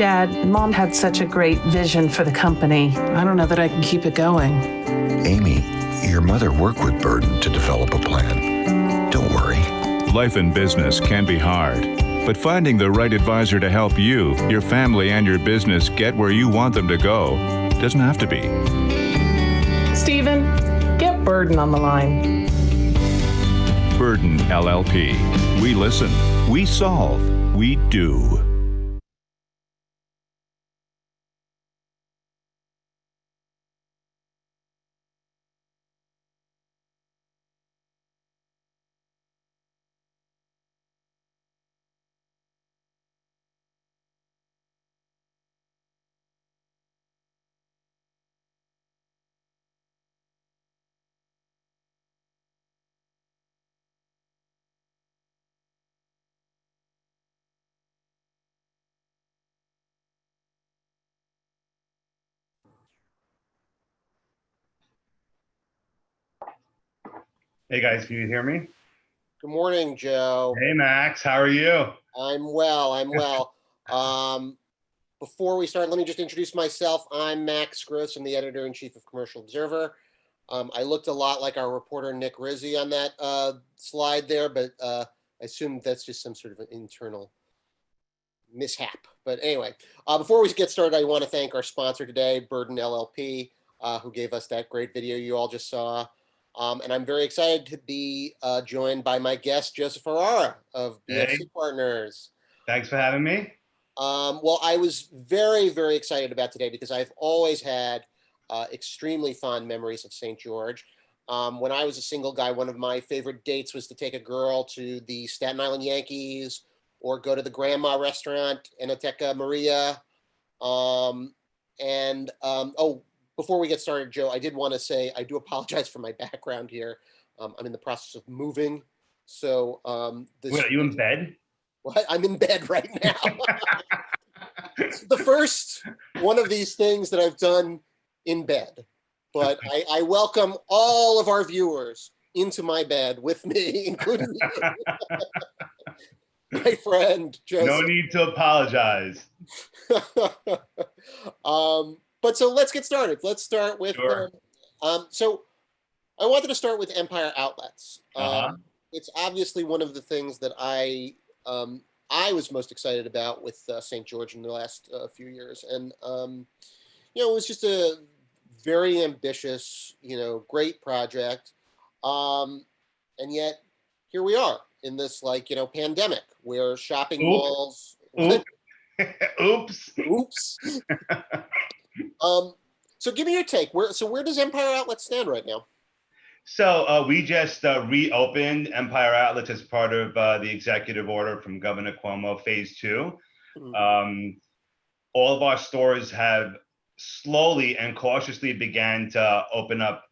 Dad, Mom had such a great vision for the company. I don't know that I can keep it going. Amy, your mother worked with Burden to develop a plan. Don't worry. Life and business can be hard, but finding the right advisor to help you, your family, and your business get where you want them to go doesn't have to be. Stephen, get Burden on the line. Burden LLP. We listen. We solve. We do. Hey guys, can you hear me? Good morning, Joe. Hey Max, how are you? I'm well. Before we start, let me just introduce myself. I'm Max Gross. I'm the editor-in-chief of Commercial Observer. I looked a lot like our reporter Nick Rizzi on that slide there, but I assume that's just some sort of an internal mishap. But anyway, before we get started, I want to thank our sponsor today, Burden LLP, who gave us that great video you all just saw. And I'm very excited to be joined by my guest, Joseph Ferrara of BFC Partners. Thanks for having me. Well, I was very, very excited about today because I've always had extremely fond memories of St. George. When I was a single guy, one of my favorite dates was to take a girl to the Staten Island Yankees or go to the Grandma restaurant, Enoteca Maria. Before we get started, Joe, I did want to say I do apologize for my background here. I'm in the process of moving. So Wait, are you in bed? What? I'm in bed right now. It's the first one of these things that I've done in bed. But I welcome all of our viewers into my bed with me, including my friend, Joseph. No need to apologize. But so let's get started. Let's start with, Sure. So I wanted to start with Empire Outlets. Uh-huh. It's obviously one of the things that I was most excited about with St. George in the last few years. And, it was just a very ambitious, great project. And yet here we are in this pandemic where shopping malls. Oops. So give me your take. Where does Empire Outlet stand right now? So we just reopened Empire Outlets as part of the executive order from Governor Cuomo, phase 2. Mm-hmm. All of our stores have slowly and cautiously began to open up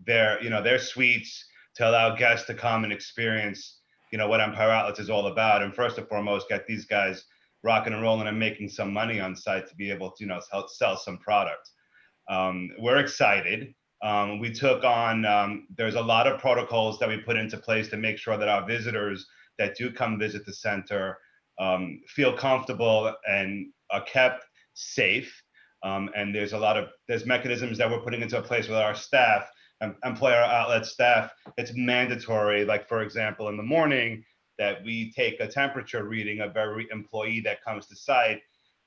their suites to allow guests to come and experience, what Empire Outlets is all about. And first and foremost, get these guys rocking and rolling and making some money on site to be able to, sell some product. We're excited. We took on, there's a lot of protocols that we put into place to make sure that our visitors that do come visit the center feel comfortable and are kept safe. And there's mechanisms that we're putting into place with our staff, Employer Outlet staff. It's mandatory, like for example, in the morning, that we take a temperature reading of every employee that comes to site.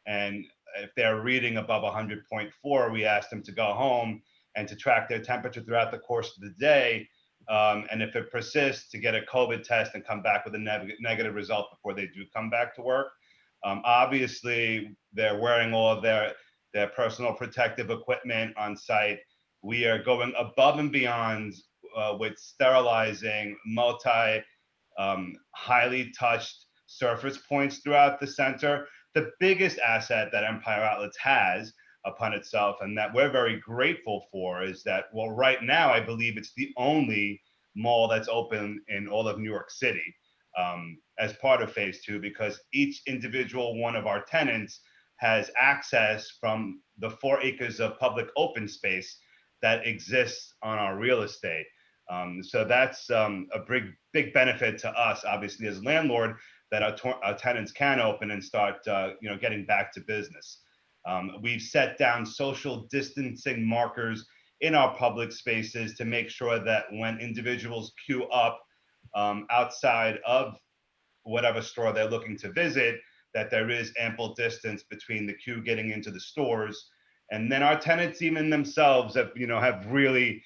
And if they're reading above 100.4, we ask them to go home and to track their temperature throughout the course of the day. And if it persists, to get a COVID test and come back with a negative result before they do come back to work. Obviously, they're wearing all of their personal protective equipment on site. We are going above and beyond with sterilizing highly touched surface points throughout the center. The biggest asset that Empire Outlets has upon itself, and that we're very grateful for, is that, well, right now, I believe it's the only mall that's open in all of New York City as part of phase 2, because each individual one of our tenants has access from the 4 acres of public open space that exists on our real estate. So that's a big benefit to us, obviously, as a landlord, that our tenants can open and start, getting back to business. We've set down social distancing markers in our public spaces to make sure that when individuals queue up outside of whatever store they're looking to visit, that there is ample distance between the queue getting into the stores. And then our tenants, even themselves, have really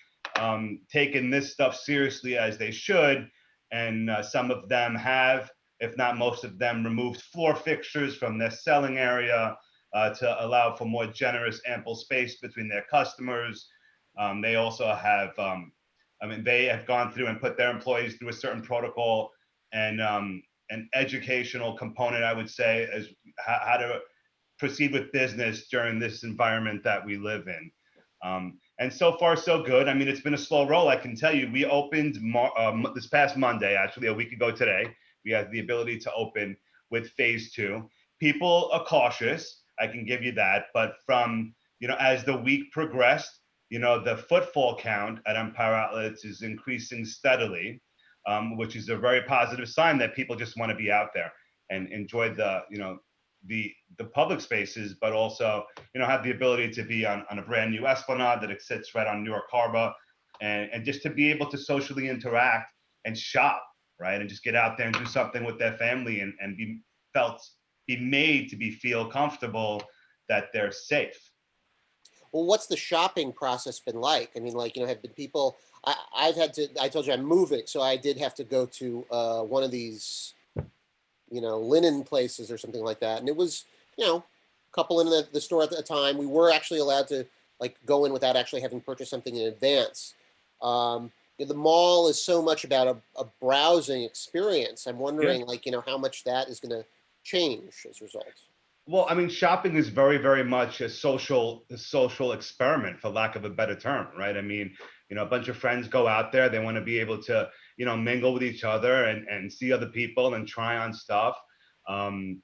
taken this stuff seriously, as they should. And some of them have, if not most of them, removed floor fixtures from their selling area to allow for more generous, ample space between their customers. They also have, they have gone through and put their employees through a certain protocol and an educational component, I would say, as how to proceed with business during this environment that we live in. And so far, so good. I mean, it's been a slow roll. I can tell you, we opened this past Monday, actually, a week ago today. We had the ability to open with phase 2. People are cautious, I can give you that. But from, as the week progressed, the footfall count at Empire Outlets is increasing steadily, which is a very positive sign that people just want to be out there and enjoy the public spaces, but also, have the ability to be on a brand new Esplanade that it sits right on New York Harbor, and just to be able to socially interact and shop, right? And just get out there and do something with their family and be made to feel comfortable that they're safe. Well, what's the shopping process been like? I mean, have been people, I've had to, I told you I'm moving, so I did have to go to one of these, linen places or something like that. And it was, a couple in the store at the time. We were actually allowed to go in without actually having purchased something in advance. The mall is so much about a browsing experience. I'm wondering, how much that is going to change as a result. Well, I mean, shopping is very, very much a social experiment, for lack of a better term, right? I mean, a bunch of friends go out there, they want to be able to, mingle with each other and see other people and try on stuff, and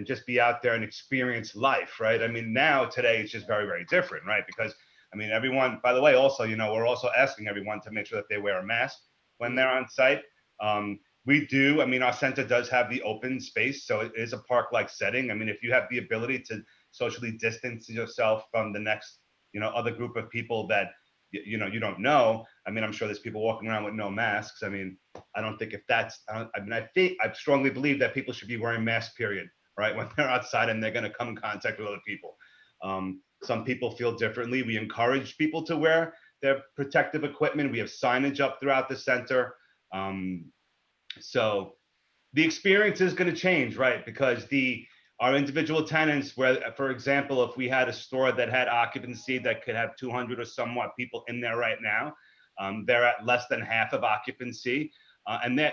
just be out there and experience life, right? I mean, today it's just very, very different, right? Because I mean, everyone, by the way, also, we're also asking everyone to make sure that they wear a mask when they're on site. We do. I mean, our center does have the open space, so it is a park-like setting. I mean, if you have the ability to socially distance yourself from the next, other group of people that, you don't know. I mean, I'm sure there's people walking around with no masks. I mean, I don't think I strongly believe that people should be wearing masks, period, right? When they're outside and they're going to come in contact with other people. Some people feel differently. We encourage people to wear their protective equipment. We have signage up throughout the center. So the experience is going to change, right? Because our individual tenants, where, for example, if we had a store that had occupancy that could have 200 or somewhat people in there right now, they're at less than half of occupancy. And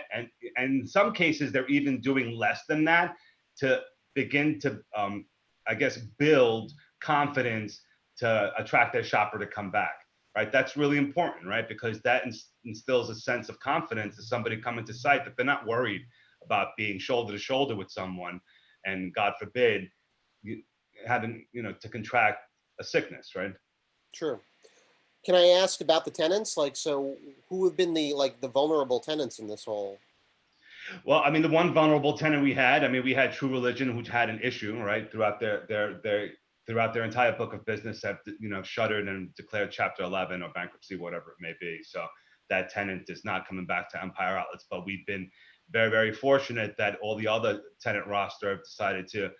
in some cases, they're even doing less than that to begin to, build confidence to attract their shopper to come back. Right, that's really important, right? Because that instills a sense of confidence to somebody coming to site, that they're not worried about being shoulder to shoulder with someone, and God forbid, having to contract a sickness, right? Sure. Can I ask about the tenants? So who have been the vulnerable tenants in this whole? Well, I mean, the one vulnerable tenant we had had True Religion, who had an issue, right, throughout their entire book of business, have shuttered and declared Chapter 11 or bankruptcy, whatever it may be. So that tenant is not coming back to Empire Outlets. But we've been very, very fortunate that all the other tenant roster have decided to,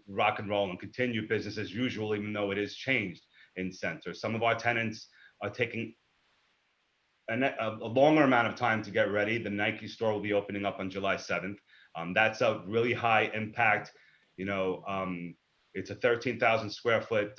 rock and roll and continue business as usual, even though it is changed in center. Some of our tenants are taking a longer amount of time to get ready. The Nike store will be opening up on July 7th. That's a really high impact, it's a 13,000 square foot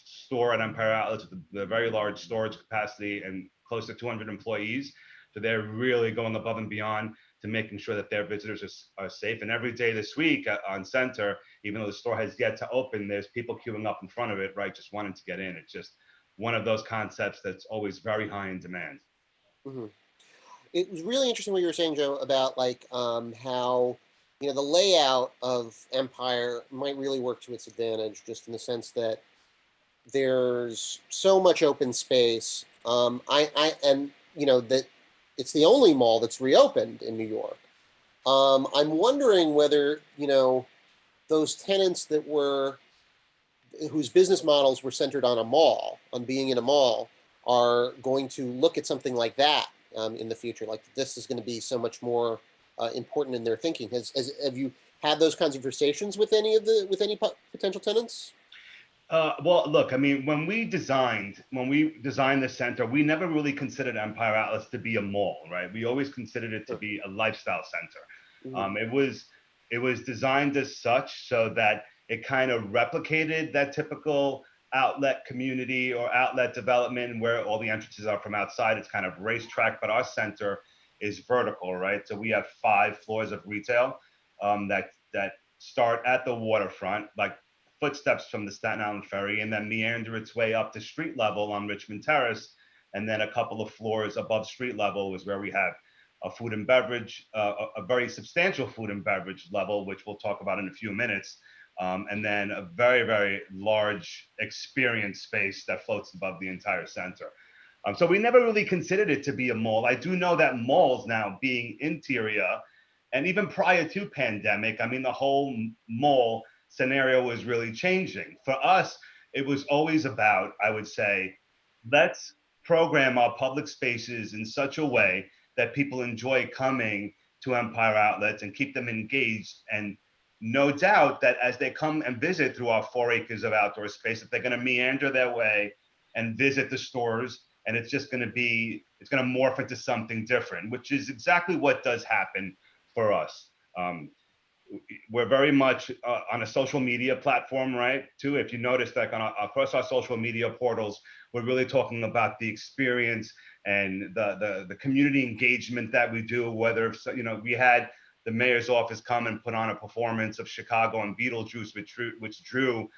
store at Empire Outlets with a very large storage capacity and close to 200 employees. So they're really going above and beyond to making sure that their visitors are safe. And every day this week on center, even though the store has yet to open, there's people queuing up in front of it, right? Just wanting to get in. It's just one of those concepts that's always very high in demand. Mm-hmm. It was really interesting what you were saying, Joe, about how the layout of Empire might really work to its advantage, just in the sense that there's so much open space. That it's the only mall that's reopened in New York. I'm wondering whether, those tenants whose business models were centered on a mall, on being in a mall, are going to look at something like that in the future. Like this is going to be so much more important in their thinking. Have you had those kinds of conversations with any potential tenants? Well, look, I mean, when we designed the center, we never really considered Empire Outlets to be a mall, right? We always considered it to be a lifestyle center. Mhm. It was designed as such so that it kind of replicated that typical outlet community or outlet development where all the entrances are from outside. It's kind of racetrack, but our center is vertical, right? So we have 5 floors of retail that start at the waterfront, like footsteps from the Staten Island ferry, and then meander its way up to street level on Richmond Terrace. And then a couple of floors above street level is where we have a food and beverage, a very substantial food and beverage level, which we'll talk about in a few minutes. And then a very, very large experience space that floats above the entire center. So we never really considered it to be a mall. I do know that malls now being interior, and even prior to pandemic, I mean, the whole mall scenario was really changing. For us, it was always about, I would say, let's program our public spaces in such a way that people enjoy coming to Empire Outlets and keep them engaged. And no doubt that as they come and visit through our 4 acres of outdoor space, that they're going to meander their way and visit the stores. And it's going to morph into something different, which is exactly what does happen for us. We're very much on a social media platform, right? Too, if you notice, like across our social media portals, we're really talking about the experience and the community engagement that we do. Whether we had the mayor's office come and put on a performance of Chicago and Beetlejuice, which drew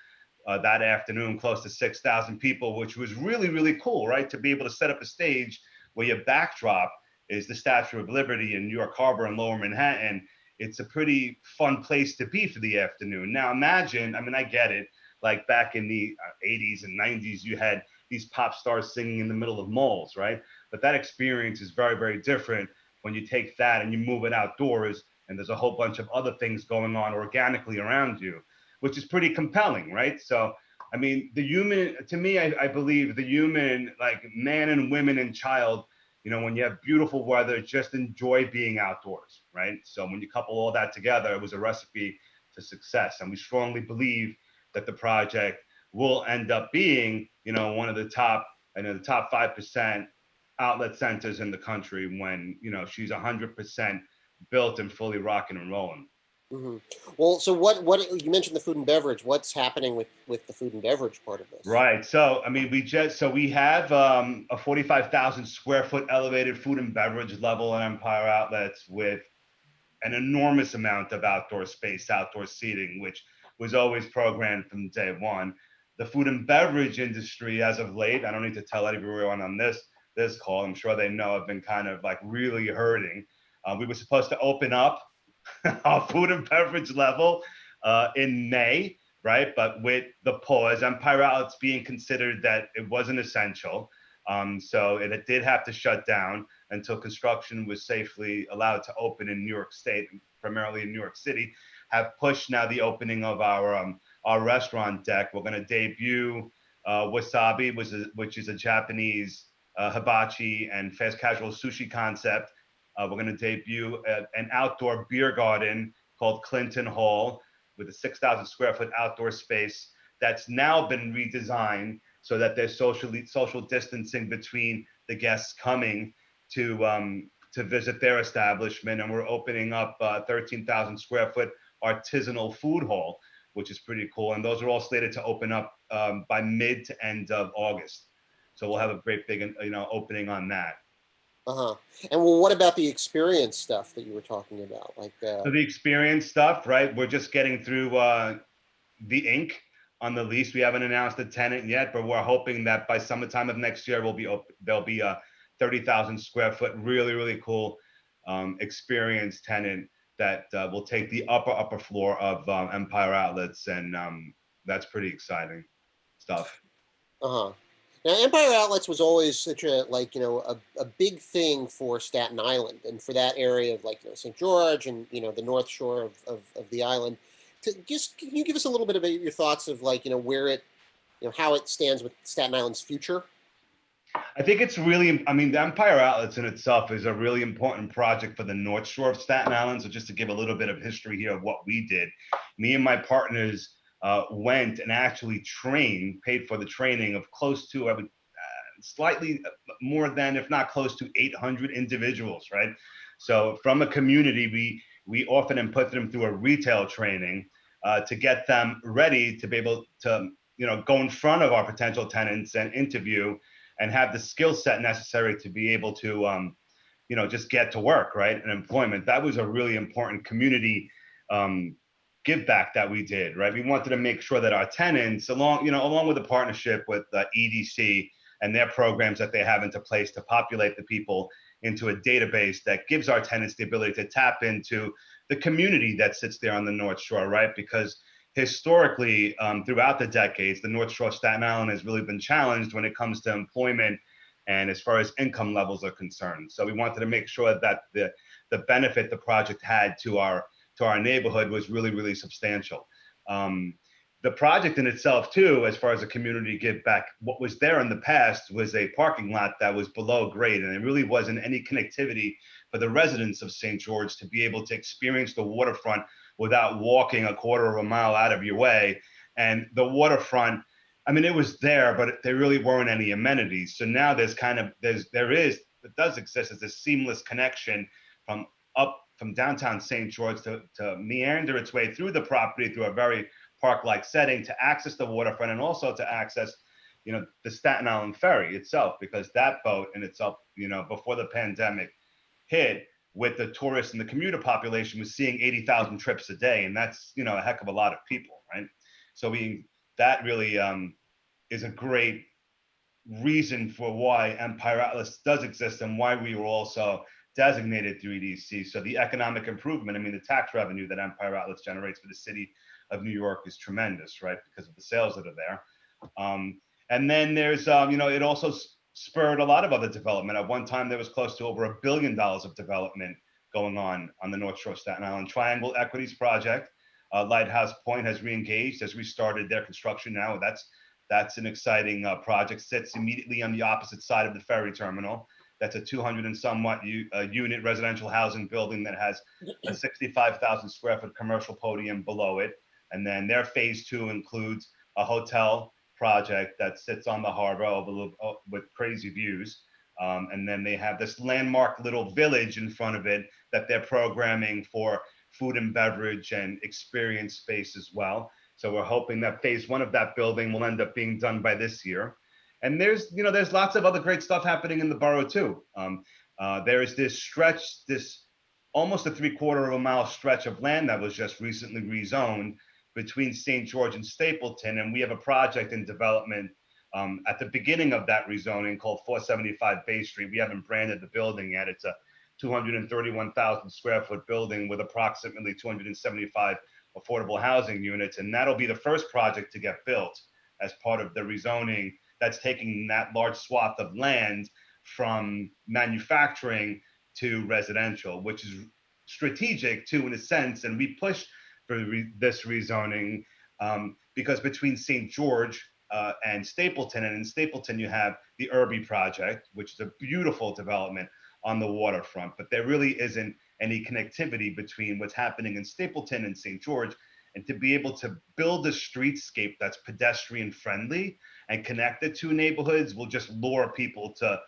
that afternoon close to 6,000 people, which was really, really cool, right? To be able to set up a stage where your backdrop is the Statue of Liberty in New York Harbor and Lower Manhattan. It's a pretty fun place to be for the afternoon. Now imagine, I mean, I get it, like back in the 80s and 90s, you had these pop stars singing in the middle of malls, right? But that experience is very, very different when you take that and you move it outdoors and there's a whole bunch of other things going on organically around you, which is pretty compelling, right? So, I mean, to me, I believe the human, like man and women and child, when you have beautiful weather, just enjoy being outdoors, right? So when you couple all that together, it was a recipe for success. And we strongly believe that the project will end up being, one of the top 5% outlet centers in the country when, she's 100% built and fully rocking and rolling. Mm-hmm. Well, so what you mentioned the food and beverage. What's happening with the food and beverage part of this? Right. So, I mean, we have a 45,000 square foot elevated food and beverage level in Empire Outlets with an enormous amount of outdoor space, outdoor seating, which was always programmed from day one. The food and beverage industry, as of late, I don't need to tell everyone on this call, I'm sure they know, have been kind of like really hurting. We were supposed to open up our food and beverage level in May, right? But with the pause, Empire Outlets being considered that it wasn't essential. So it did have to shut down until construction was safely allowed to open in New York State, primarily in New York City. Have pushed now the opening of our restaurant deck. We're going to debut Wasabi, which is a Japanese hibachi and fast casual sushi concept. We're going to debut an outdoor beer garden called Clinton Hall with a 6,000 square foot outdoor space that's now been redesigned so that there's social distancing between the guests coming to visit their establishment. And we're opening up 13,000 square foot artisanal food hall, which is pretty cool. And those are all slated to open up by mid to end of August. So we'll have a great big, opening on that. Uh-huh. And well, what about the experience stuff that you were talking about? So the experience stuff, right? We're just getting through the ink on the lease. We haven't announced the tenant yet, but we're hoping that by summertime of next year, there'll be a 30,000 square foot, really, really cool experience tenant that will take the upper floor of Empire Outlets. And that's pretty exciting stuff. Uh-huh. Now, Empire Outlets was always such a a big thing for Staten Island and for that area of St. George and the North Shore of the island. Can you give us a little bit of your thoughts of where it how it stands with Staten Island's future? I think it's really, I mean, the Empire Outlets in itself is a really important project for the North Shore of Staten Island. So just to give a little bit of history here of what we did, me and my partners went and actually paid for the training of close to, slightly more than, if not close to 800 individuals, right? So from a community, we often put them through a retail training to get them ready to be able to, go in front of our potential tenants and interview and have the skill set necessary to be able to, just get to work, right? And employment. That was a really important community give back that we did, right? We wanted to make sure that our tenants, along with a partnership with EDC and their programs that they have into place to populate the people into a database that gives our tenants the ability to tap into the community that sits there on the North Shore, right? Because historically, throughout the decades, the North Shore of Staten Island has really been challenged when it comes to employment and as far as income levels are concerned. So we wanted to make sure that the benefit the project had to our neighborhood was really, really substantial. The project in itself too, as far as a community give back, what was there in the past was a parking lot that was below grade, and it really wasn't any connectivity for the residents of St. George to be able to experience the waterfront without walking a quarter of a mile out of your way. And the waterfront, I mean, it was there, but there really weren't any amenities. So now it does exist as a seamless connection from downtown St. George to meander its way through the property through a very park-like setting to access the waterfront and also to access, the Staten Island Ferry itself, because that boat in itself, before the pandemic hit, with the tourists and the commuter population, was seeing 80,000 trips a day, and that's a heck of a lot of people, right? So that really is a great reason for why Empire Outlets does exist and why we were also designated through EDC. So the economic improvement, I mean, the tax revenue that Empire Outlets generates for the city of New York is tremendous, right? Because of the sales that are there. And then there's, it also spurred a lot of other development. At one time, there was close to over $1 billion of development going on the North Shore of Staten Island. Triangle Equities Project, Lighthouse Point has reengaged, has restarted their construction now. That's an exciting project. Sits immediately on the opposite side of the ferry terminal. That's a 200 and somewhat unit residential housing building that has a 65,000 square foot commercial podium below it. And then their phase 2 includes a hotel project that sits on the harbor with crazy views. And then they have this landmark little village in front of it that they're programming for food and beverage and experience space as well. So we're hoping that phase 1 of that building will end up being done by this year. And there's lots of other great stuff happening in the borough too. There is this stretch, this almost a 3/4 of a mile stretch of land that was just recently rezoned between St. George and Stapleton. And we have a project in development at the beginning of that rezoning called 475 Bay Street. We haven't branded the building yet. It's a 231,000 square foot building with approximately 275 affordable housing units. And that'll be the first project to get built as part of the rezoning that's taking that large swath of land from manufacturing to residential, which is strategic too, in a sense. And we push for this rezoning because between St. George and Stapleton, and in Stapleton you have the Irby project, which is a beautiful development on the waterfront, but there really isn't any connectivity between what's happening in Stapleton and St. George. And to be able to build a streetscape that's pedestrian friendly and connect the two neighborhoods will just lure people to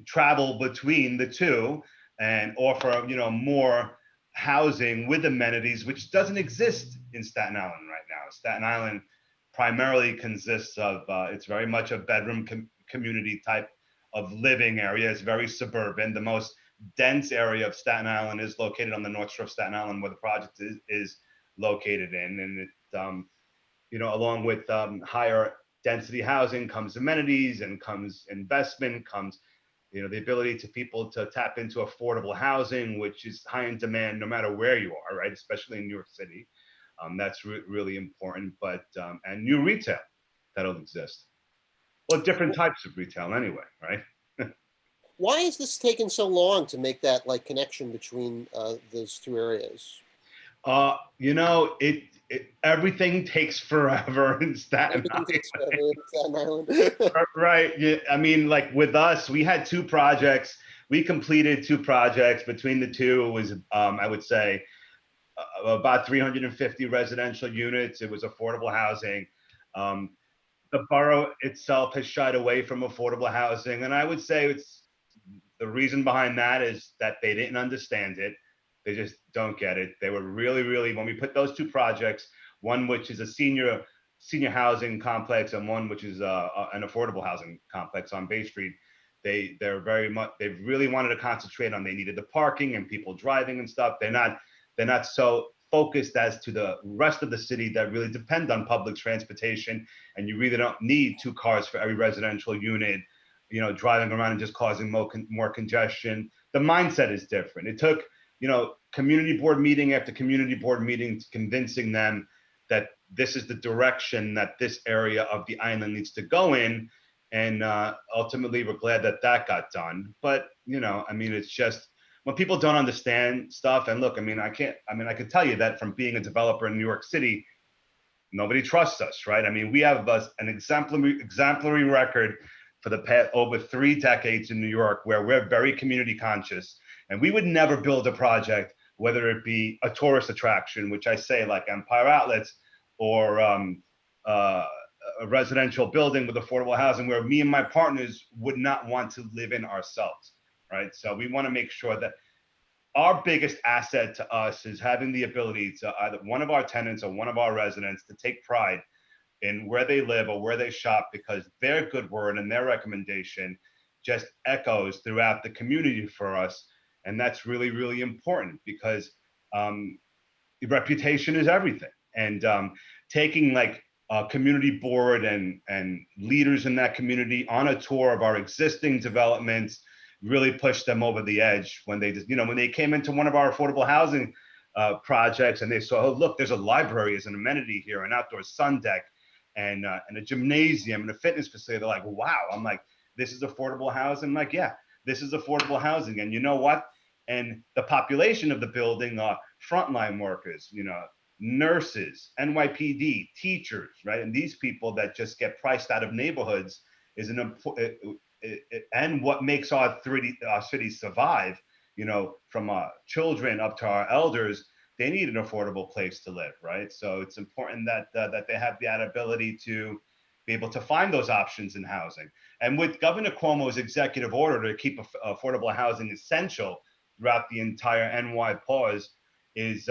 travel between the two and offer, more housing with amenities, which doesn't exist in Staten Island right now. Staten Island primarily consists of, it's very much a bedroom community type of living area. It's very suburban. The most dense area of Staten Island is located on the North Shore of Staten Island, where the project is located in. And it, along with higher density housing comes amenities and comes investment, comes the ability to people to tap into affordable housing, which is high in demand no matter where you are, right? Especially in New York City. That's really important, but and new retail that'll exist. Well, different types of retail anyway, right? Why is this taking so long to make that like connection between those two areas? Everything takes forever in Staten Everything Island. takes forever in Staten Island. Right. Yeah. I mean, like with us, we had two projects. We completed two projects. Between the two, it was, I would say, about 350 residential units. It was affordable housing. Um, the borough itself has shied away from affordable housing, and I would say it's the reason behind that is that they didn't understand it. They just don't get it. They were really, really, when we put those two projects, one which is a senior housing complex and one which is an affordable housing complex on Bay Street. They really wanted to concentrate on, they needed the parking and people driving and stuff. They're not so focused as to the rest of the city that really depend on public transportation, and you really don't need two cars for every residential unit, driving around and just causing more congestion. The mindset is different. It took, community board meeting after community board meeting convincing them that this is the direction that this area of the island needs to go in. And ultimately, we're glad that that got done. But, it's just when people don't understand stuff. And look, I can tell you that from being a developer in New York City, nobody trusts us, right? We have an exemplary record for the past over 3 decades in New York, where we're very community conscious, and we would never build a project, whether it be a tourist attraction, which I say like Empire Outlets, or a residential building with affordable housing, where me and my partners would not want to live in ourselves, right? So we want to make sure that our biggest asset to us is having the ability to either one of our tenants or one of our residents to take pride in where they live or where they shop, because their good word and their recommendation just echoes throughout the community for us. And that's really, really important, because reputation is everything. And taking like a community board and leaders in that community on a tour of our existing developments really pushed them over the edge when they just, when they came into one of our affordable housing projects and they saw, oh, look, there's a library as an amenity here, an outdoor sun deck, and a gymnasium and a fitness facility. They're like, wow. I'm like, this is affordable housing? I'm like, yeah, this is affordable housing. And you know what? And the population of the building are frontline workers, nurses, NYPD, teachers, right? And these people that just get priced out of neighborhoods is an important, and what makes our city survive, from children up to our elders. They need an affordable place to live, right? So it's important that they have that ability to be able to find those options in housing. And with Governor Cuomo's executive order to keep affordable housing essential throughout the entire NY pause is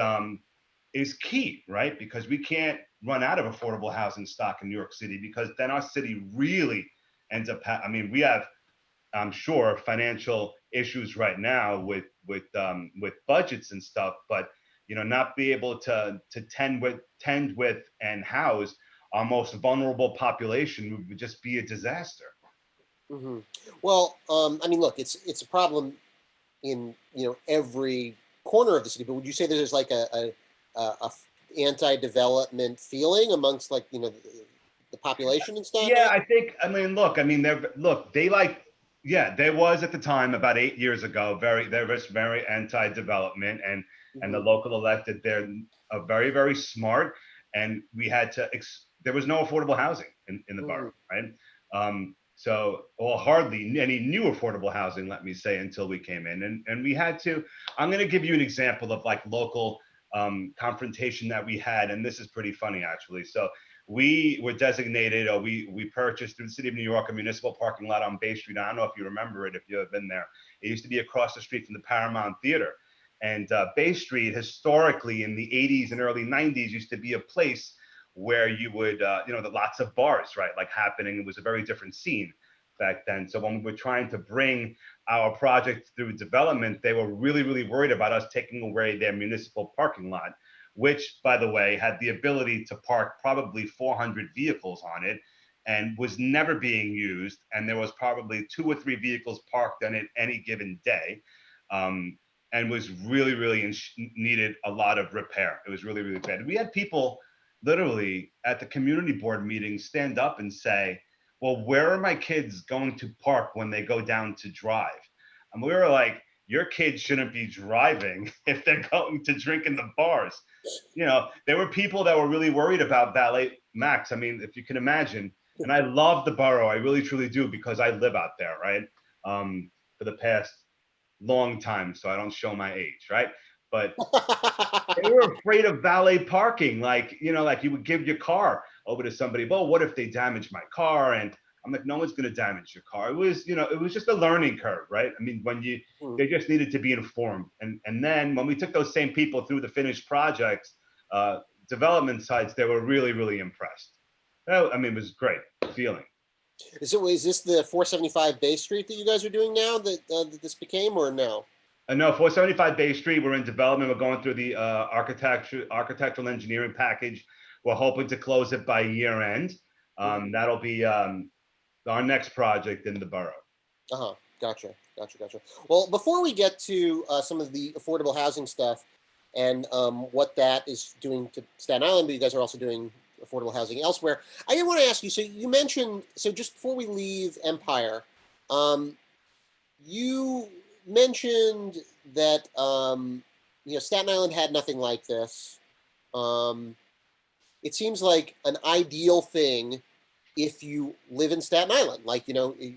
key, right? Because we can't run out of affordable housing stock in New York City, because then our city really ends up. We have, I'm sure, financial issues right now with budgets and stuff, but not be able to tend with and house our most vulnerable population would just be a disaster. Mm-hmm. Well, look, it's a problem in every corner of the city. But would you say there's like a anti-development feeling amongst like the population and stuff? Yeah, I think. There was at the time about 8 years ago. There was very anti-development, and the local elected, they're very, very smart, and we had to. There was no affordable housing in the borough, right? Or hardly any new affordable housing, let me say, until we came in, and we had to. I'm going to give you an example of like local confrontation that we had, and this is pretty funny actually. So we were designated, or we purchased through the city of New York a municipal parking lot on Bay Street. I don't know if you remember it, if you have been there. It used to be across the street from the Paramount Theater. And Bay Street, historically in the 80s and early 90s, used to be a place where you would, lots of bars, right, like happening. It was a very different scene back then. So when we were trying to bring our project through development, they were really, really worried about us taking away their municipal parking lot, which, by the way, had the ability to park probably 400 vehicles on it and was never being used. And there was probably 2 or 3 vehicles parked on it any given day. And was really, really needed a lot of repair. It was really, really bad. We had people literally at the community board meetings stand up and say, well, where are my kids going to park when they go down to drive? And we were like, your kids shouldn't be driving if they're going to drink in the bars. You know, there were people that were really worried about valet Max. I mean, if you can imagine, and I love the borough, I really truly do, because I live out there, right? For the past long time, so I don't show my age, right? But they were afraid of valet parking. Like, you know, like you would give your car over to somebody. Well, what if they damage my car? And I'm like, no one's going to damage your car. It was, you know, it was just a learning curve, right? I mean, they just needed to be informed. And then when we took those same people through the finished projects, development sites, they were really, really impressed. I mean, it was great feeling. Is this the 475 Bay Street that you guys are doing now that this became, or no? No, 475 Bay Street, we're in development. We're going through the architectural engineering package. We're hoping to close it by year end. That'll be our next project in the borough. Gotcha. Well, before we get to some of the affordable housing stuff and what that is doing to Staten Island, but you guys are also doing affordable housing elsewhere, I did want to ask you, so you mentioned, so just before we leave Empire, you mentioned that Staten Island had nothing like this. It seems like an ideal thing if you live in Staten Island, like, you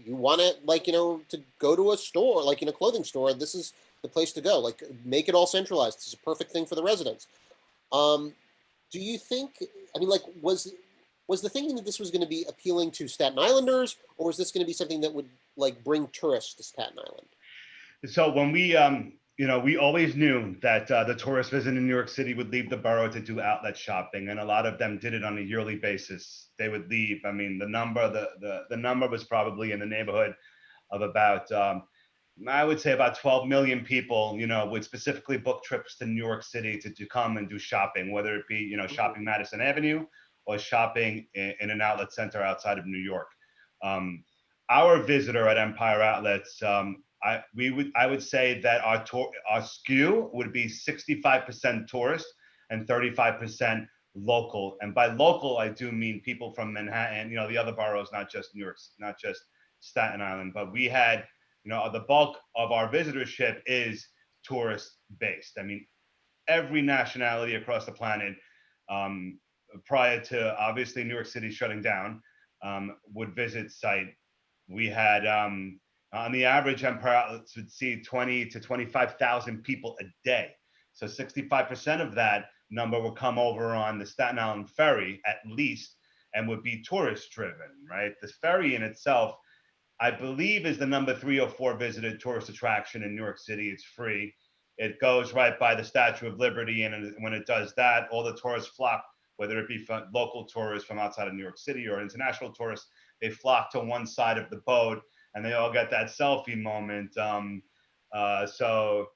want to, like, to go to a store, like in a clothing store, this is the place to go. Like, make it all centralized. This is a perfect thing for the residents. Do you think, I mean, like, was the thinking that this was going to be appealing to Staten Islanders, or was this going to be something that would, like, bring tourists to Staten Island? So when we, we always knew that the tourists visiting New York City would leave the borough to do outlet shopping, and a lot of them did it on a yearly basis. They would leave. I mean, the number was probably in the neighborhood of about, I would say about 12 million people, would specifically book trips to New York City to come and do shopping, whether it be, shopping Madison Avenue or shopping in an outlet center outside of New York. Our visitor at Empire Outlets, I would say that our skew would be 65% tourist and 35% local. And by local, I do mean people from Manhattan, the other boroughs, not just New York, not just Staten Island, but we had, the bulk of our visitorship is tourist based. I mean, every nationality across the planet, prior to obviously New York City shutting down, would visit site. We had, on the average, Empire Outlets would see 20 to 25,000 people a day. So 65% of that number will come over on the Staten Island ferry at least, and would be tourist driven, right? The ferry in itself, I believe, is the number 3 or 4 visited tourist attraction in New York City. It's free. It goes right by the Statue of Liberty, and when it does that, all the tourists flock, whether it be from local tourists from outside of New York City or international tourists, they flock to one side of the boat, and they all get that selfie moment. So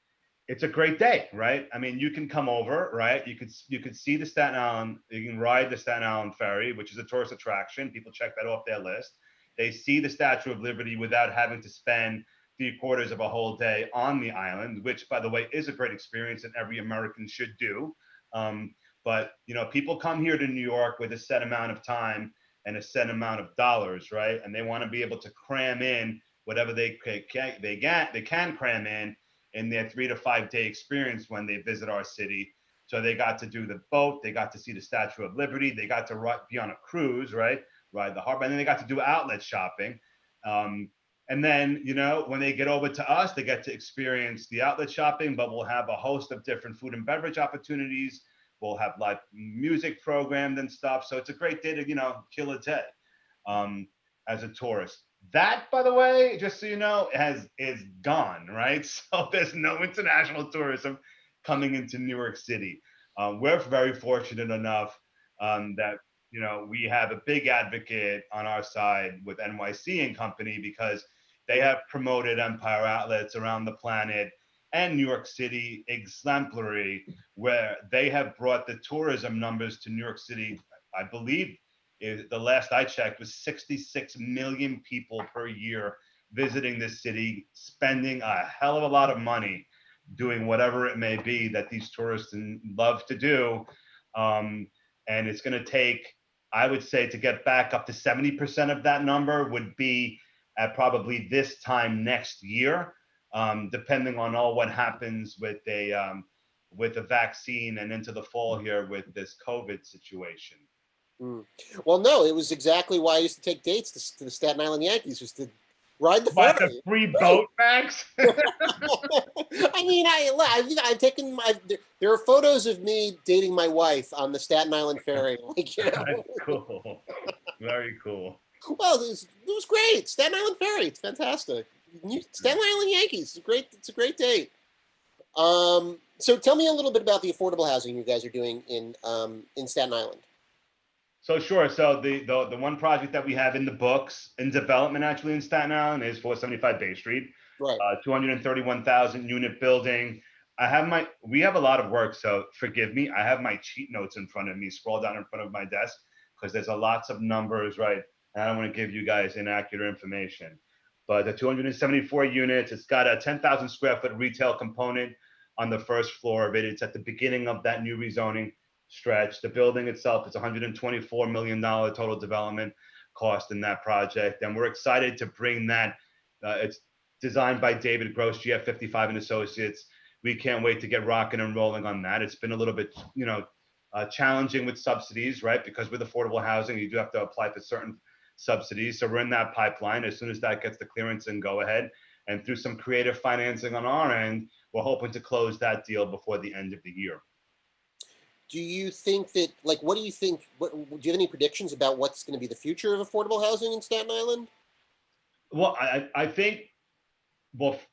it's a great day, right? I mean, you can come over, right? You could see the Staten Island, you can ride the Staten Island ferry, which is a tourist attraction. People check that off their list. They see the Statue of Liberty without having to spend 3/4 of a whole day on the island, which, by the way, is a great experience and every American should do. But, people come here to New York with a set amount of time and a set amount of dollars, right? And they want to be able to cram in whatever they can cram in their 3 to 5 day experience when they visit our city. So they got to do the boat, they got to see the Statue of Liberty, they got to be on a cruise, right? Ride the harbor, and then they got to do outlet shopping. And then, when they get over to us, they get to experience the outlet shopping, but we'll have a host of different food and beverage opportunities. We'll have live music programmed and stuff. So it's a great day to, kill a day as a tourist. That, by the way, just so you know, is gone, right? So there's no international tourism coming into New York City. We're very fortunate enough that, we have a big advocate on our side with NYC and Company, because they have promoted Empire Outlets around the planet and New York City exemplary, where they have brought the tourism numbers to New York City. I believe the last I checked was 66 million people per year visiting this city, spending a hell of a lot of money doing whatever it may be that these tourists love to do. And it's going to take I would say to get back up to 70% of that number would be at probably this time next year, depending on all what happens with a vaccine and into the fall here with this COVID situation. Well, no, it was exactly why I used to take dates to the Staten Island Yankees, just to ride the What, ferry. the free boat, Max? I mean, I've taken there are photos of me dating my wife on the Staten Island ferry. Like, you know. That's cool. Very cool. Well, it was great. Staten Island ferry, it's fantastic. Staten Island Yankees, it's a great date. So tell me a little bit about the affordable housing you guys are doing in Staten Island. So sure. So the one project that we have in the books in development actually in Staten Island is 475 Bay Street, Right. 231,000 unit building. We have a lot of work, so forgive me. I have my cheat notes in front of me, scroll down in front of my desk, because there's lots of numbers, right? And I don't want to give you guys inaccurate information. But the 274 units, it's got a 10,000 square foot retail component on the first floor of it. It's at the beginning of that new rezoning stretch. The building itself is $124 million total development cost in that project. And we're excited to bring that. It's designed by David Gross, GF55 and Associates. We can't wait to get rocking and rolling on that. It's been a little bit, challenging with subsidies, right? Because with affordable housing, you do have to apply for certain subsidies. So we're in that pipeline. As soon as that gets the clearance and go ahead, and through some creative financing on our end, we're hoping to close that deal before the end of the year. Do you think that, what do you think, do you have any predictions about what's going to be the future of affordable housing in Staten Island? Well, I think,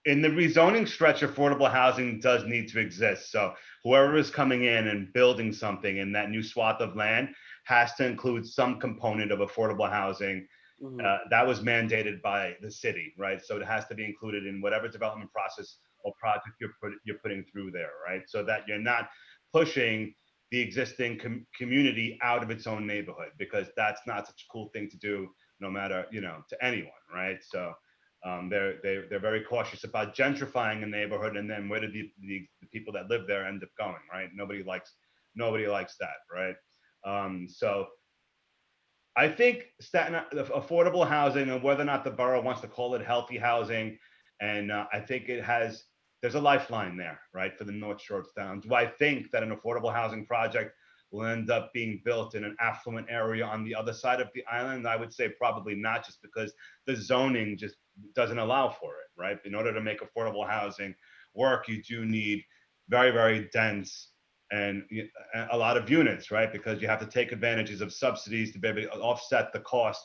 in the rezoning stretch, affordable housing does need to exist. So whoever is coming in and building something in that new swath of land has to include some component of affordable housing. That was mandated by the city, right? So it has to be included in whatever development process or project you're putting through there, right? So that you're not pushing the existing community out of its own neighborhood, because that's not such a cool thing to do, no matter, to anyone, right? So they're very cautious about gentrifying a neighborhood, and then where do the people that live there end up going, right? Nobody likes that, right? So I think affordable housing, and whether or not the borough wants to call it healthy housing, and I think there's a lifeline there, right, for the North Shore of Staten. Do I think that an affordable housing project will end up being built in an affluent area on the other side of the island? I would say probably not, just because the zoning just doesn't allow for it, right? In order to make affordable housing work, you do need very, very dense and a lot of units, right? Because you have to take advantages of subsidies to be able to offset the cost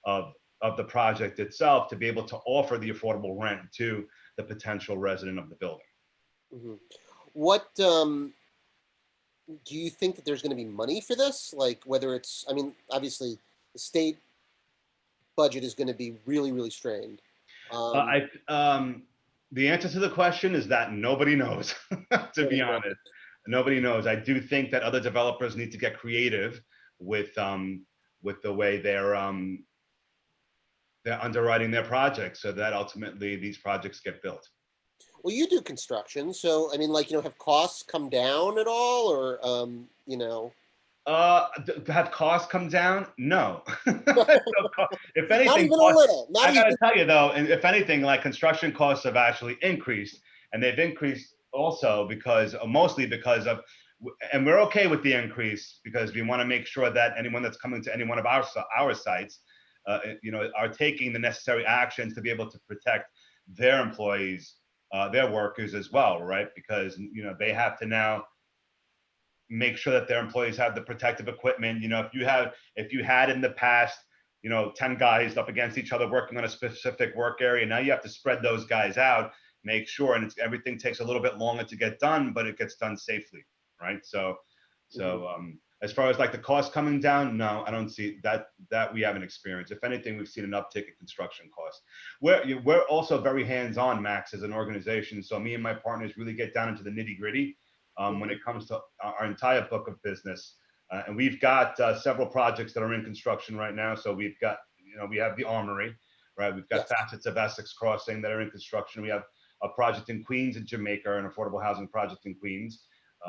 of the project itself, to be able to offer the affordable rent to the potential resident of the building. What do you think that there's going to be money for this? Like, whether it's, obviously the state budget is going to be really, really strained. The answer to the question is that nobody knows, to be honest. Nobody knows. I do think that other developers need to get creative with the way they're underwriting their projects, so that ultimately these projects get built. Well, you do construction, so have costs come down at all, or Have costs come down? No. If anything, not even a little. I gotta tell you though, and if anything, like construction costs have actually increased, and they've increased also mostly because of, and we're okay with the increase, because we want to make sure that anyone that's coming to any one of our sites, are taking the necessary actions to be able to protect their employees, their workers as well, right? Because they have to now make sure that their employees have the protective equipment. If you had in the past, 10 guys up against each other working on a specific work area, now you have to spread those guys out, make sure, and everything takes a little bit longer to get done, but it gets done safely, right? So as far as like the cost coming down, no, I don't see that we haven't experienced. If anything, we've seen an uptick in construction costs. We're also very hands-on, Max, as an organization. So me and my partners really get down into the nitty-gritty when it comes to our entire book of business. And we've got several projects that are in construction right now. So we've got, we have the Armory, right? We've got facets of Essex Crossing that are in construction. We have a project in Queens and Jamaica, an affordable housing project in Queens.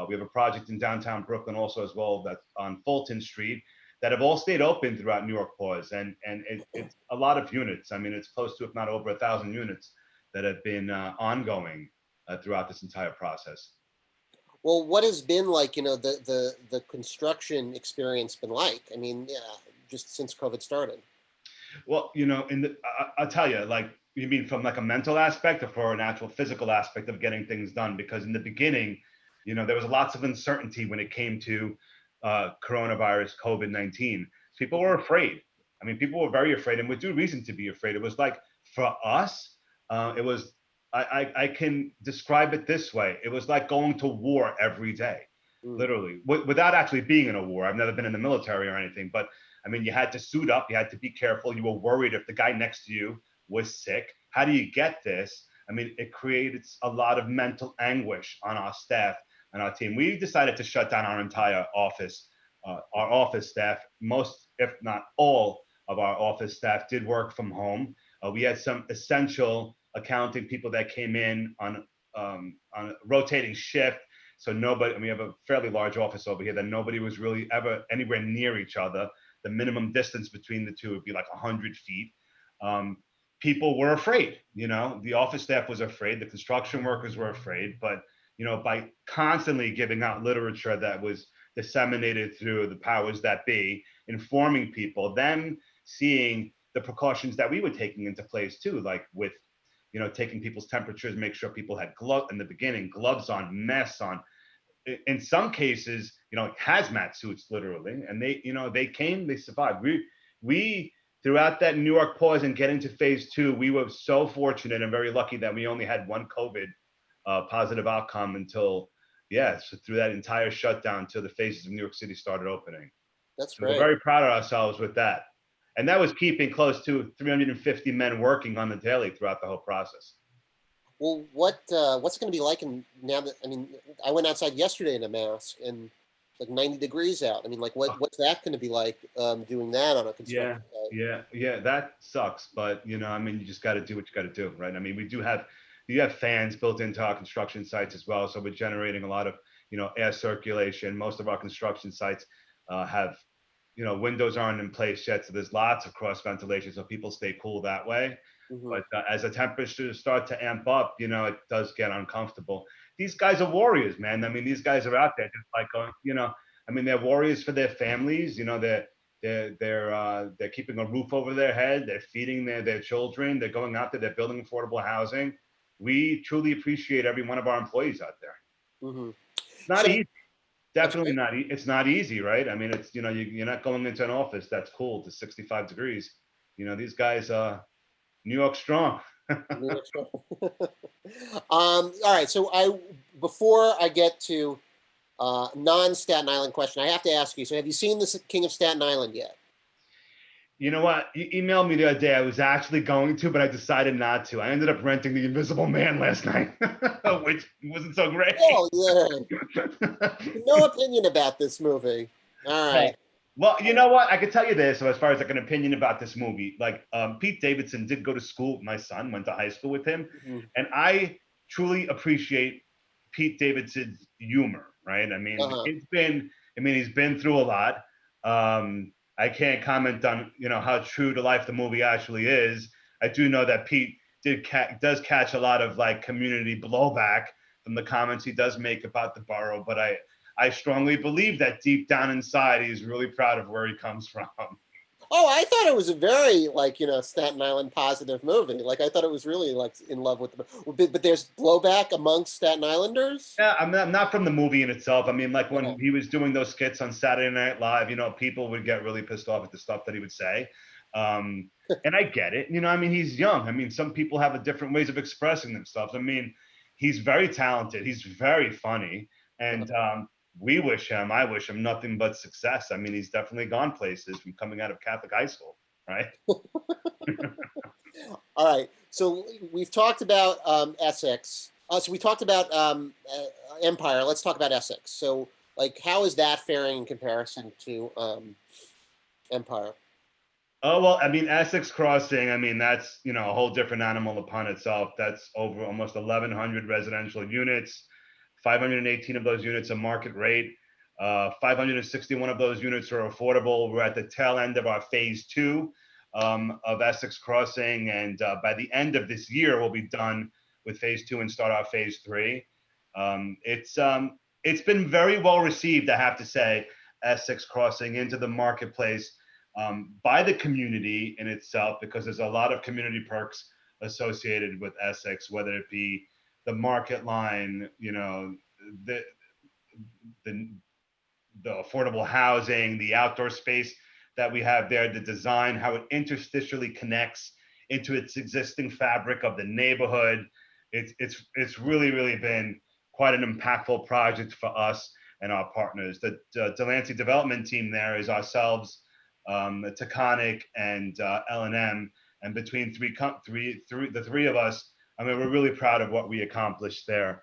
We have a project in downtown Brooklyn also as well, that's on Fulton Street. that have all stayed open throughout New York Pause, and it's a lot of units. I mean, it's close to, if not over 1,000 units that have been ongoing throughout this entire process. Well, what has been like, the construction experience been like? I mean, yeah, just since COVID started. Well, I'll tell you, like, you mean from like a mental aspect or for an actual physical aspect of getting things done? Because in the beginning, there was lots of uncertainty when it came to coronavirus, COVID-19. People were afraid. I mean, people were very afraid, and with due reason to be afraid. It was like, for us, it was, I can describe it this way. It was like going to war every day, literally, without actually being in a war. I've never been in the military or anything, but I mean, you had to suit up, you had to be careful. You were worried if the guy next to you was sick. How do you get this? I mean, it created a lot of mental anguish on our staff and our team. We decided to shut down our entire office. Our office staff, most, if not all of our office staff did work from home. We had some essential accounting people that came in on a rotating shift. So nobody, and we have a fairly large office over here, that nobody was really ever anywhere near each other. The minimum distance between the two would be like 100 feet. People were afraid, the office staff was afraid, the construction workers were afraid, but, by constantly giving out literature that was disseminated through the powers that be, informing people, them seeing the precautions that we were taking into place too, like with, taking people's temperatures, make sure people had gloves in the beginning, gloves on, masks on. In some cases, hazmat suits literally, and they survived. We throughout that New York pause and getting to phase 2, we were so fortunate and very lucky that we only had one COVID positive outcome until, so through that entire shutdown till the phases of New York City started opening. That's So great. we're very proud of ourselves with that. And that was keeping close to 350 men working on the daily throughout the whole process. Well, what's it going to be like now that, I mean, I went outside yesterday in a mask and like 90 degrees out. I mean, like what's that going to be like doing that on a construction site? Yeah, that sucks. But, I mean, you just got to do what you got to do, right? I mean, we have fans built into our construction sites as well. So we're generating a lot of, air circulation. Most of our construction sites have, windows aren't in place yet. So there's lots of cross ventilation. So people stay cool that way. Mm-hmm. But as the temperatures start to amp up, it does get uncomfortable. These guys are warriors, man. I mean, these guys are out there just like going, I mean, they're warriors for their families. They're keeping a roof over their head. They're feeding their children. They're going out there. They're building affordable housing. We truly appreciate every one of our employees out there. Mm-hmm. It's not easy. Definitely not. It's not easy, right? I mean, it's you're not going into an office that's cool to 65 degrees. These guys New York strong. All right. So before I get to non-Staten Island question, I have to ask you. So have you seen the King of Staten Island yet? You know what? You emailed me the other day. I was actually going to, but I decided not to. I ended up renting The Invisible Man last night, which wasn't so great. Oh, yeah. No opinion about this movie. All right. Well, you know what? I can tell you this, so as far as like an opinion about this movie, like Pete Davidson did go to school with my son, went to high school with him, and I truly appreciate Pete Davidson's humor, right? I mean, he's been through a lot. I can't comment on, how true to life the movie actually is. I do know that Pete does catch a lot of like community blowback from the comments he does make about the borough, but I strongly believe that deep down inside, he's really proud of where he comes from. Oh, I thought it was a very Staten Island positive movie. Like I thought it was really like in love with but there's blowback amongst Staten Islanders. Yeah, I'm not from the movie in itself. I mean, like when he was doing those skits on Saturday Night Live, people would get really pissed off at the stuff that he would say. And I get it. I mean, he's young. I mean, some people have different ways of expressing themselves. I mean, he's very talented. He's very funny. And I wish him nothing but success. I mean, he's definitely gone places from coming out of Catholic high school, right? All right. So we've talked about Essex. So we talked about Empire. Let's talk about Essex. So, like, how is that faring in comparison to Empire? Oh, well, I mean, Essex Crossing, I mean, that's, a whole different animal upon itself. That's over almost 1,100 residential units. 518 of those units are market rate. 561 of those units are affordable. We're at the tail end of our phase 2 of Essex Crossing, and by the end of this year, we'll be done with phase 2 and start our phase 3. It's been very well received, I have to say, Essex Crossing into the marketplace by the community in itself, because there's a lot of community perks associated with Essex, whether it be the market line, you know, the affordable housing, the outdoor space that we have there, the design, how it interstitially connects into its existing fabric of the neighborhood. It's really been quite an impactful project for us and our partners. The Delancey development team there is ourselves, Taconic, and L&M, and between the three of us, I mean, we're really proud of what we accomplished there.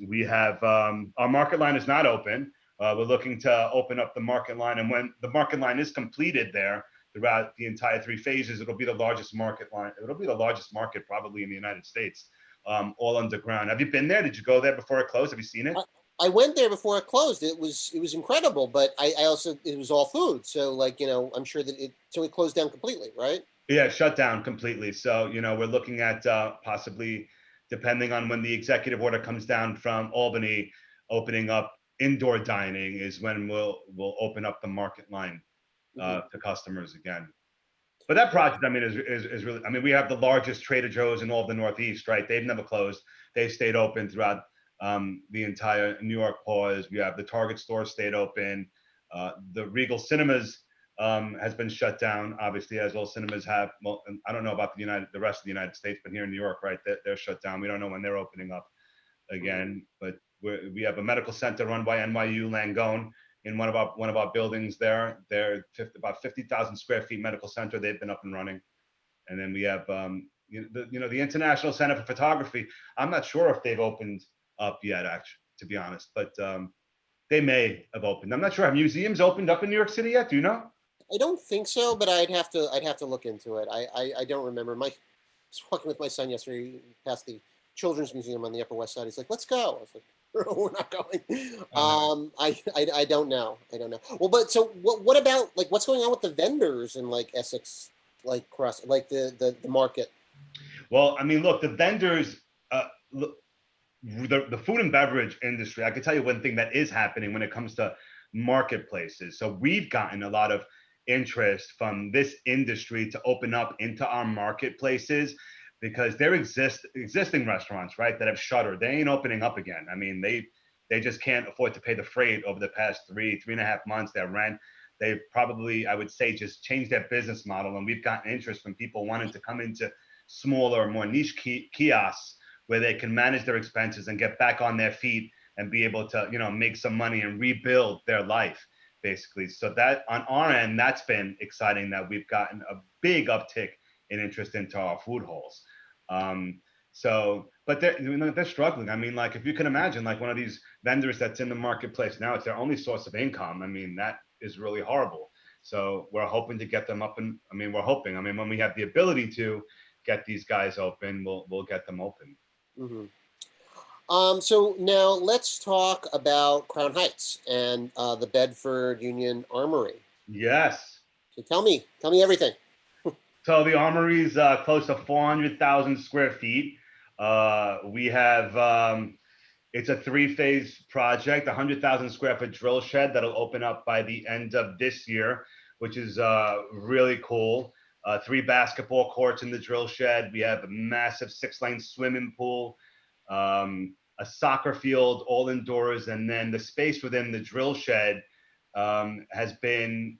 We have our market line is not open. We're looking to open up the market line, and when the market line is completed there throughout the entire 3 phases, it'll be the largest market line. It'll be the largest market probably in the United States, all underground. Have you been there? Did you go there before it closed? Have you seen it? I went there before it closed. It was incredible, but I also, it was all food. So like, you know, I'm sure that it closed down completely, right? Yeah, shut down completely. So, you know, we're looking at possibly, depending on when the executive order comes down from Albany, opening up indoor dining is when we'll open up the market line to customers again. But that project, I mean, is really, I mean, we have the largest Trader Joe's in all of the Northeast, right? They've never closed. They stayed open throughout the entire New York pause. We have the Target store stayed open. The Regal Cinemas has been shut down, obviously, as all cinemas have. Well, I don't know about the rest of the United States, but here in New York, right, they're shut down. We don't know when they're opening up again. But we have a medical center run by NYU Langone in one of our buildings there. They're about 50,000 square feet medical center. They've been up and running. And then we have the International Center for Photography. I'm not sure if they've opened up yet, actually, to be honest, but they may have opened. I'm not sure. Have museums opened up in New York City yet? Do you know? I don't think so, but I'd have to look into it. I don't remember. I was walking with my son yesterday past the Children's Museum on the Upper West Side. He's like, "Let's go." I was like, "No, we're not going." I don't know. Well, but so what about like what's going on with the vendors in like Essex, like cross, like the market? Well, I mean, look, the vendors, the food and beverage industry. I can tell you one thing that is happening when it comes to marketplaces. So we've gotten a lot of interest from this industry to open up into our marketplaces, because there existing restaurants, right, that have shuttered. They ain't opening up again. I mean, they just can't afford to pay the freight over the past 3.5 months, their rent. They've probably, I would say, just changed their business model. And we've gotten interest from people wanting to come into smaller, more niche kiosks where they can manage their expenses and get back on their feet and be able to, you know, make some money and rebuild their life, basically. So that on our end, that's been exciting, that we've gotten a big uptick in interest into our food halls. But they're struggling. I mean, like, if you can imagine, like one of these vendors that's in the marketplace now, it's their only source of income. I mean, that is really horrible. So we're hoping to get them up, and I mean, when we have the ability to get these guys open, we'll get them open. So now let's talk about Crown Heights and the Bedford Union Armory. Yes. So tell me everything. So the Armory is close to 400,000 square feet. We have, it's a 3-phase project, 100,000 square foot drill shed that'll open up by the end of this year, which is really cool. 3 basketball courts in the drill shed. We have a massive 6-lane swimming pool, a soccer field, all indoors. And then the space within the drill shed has been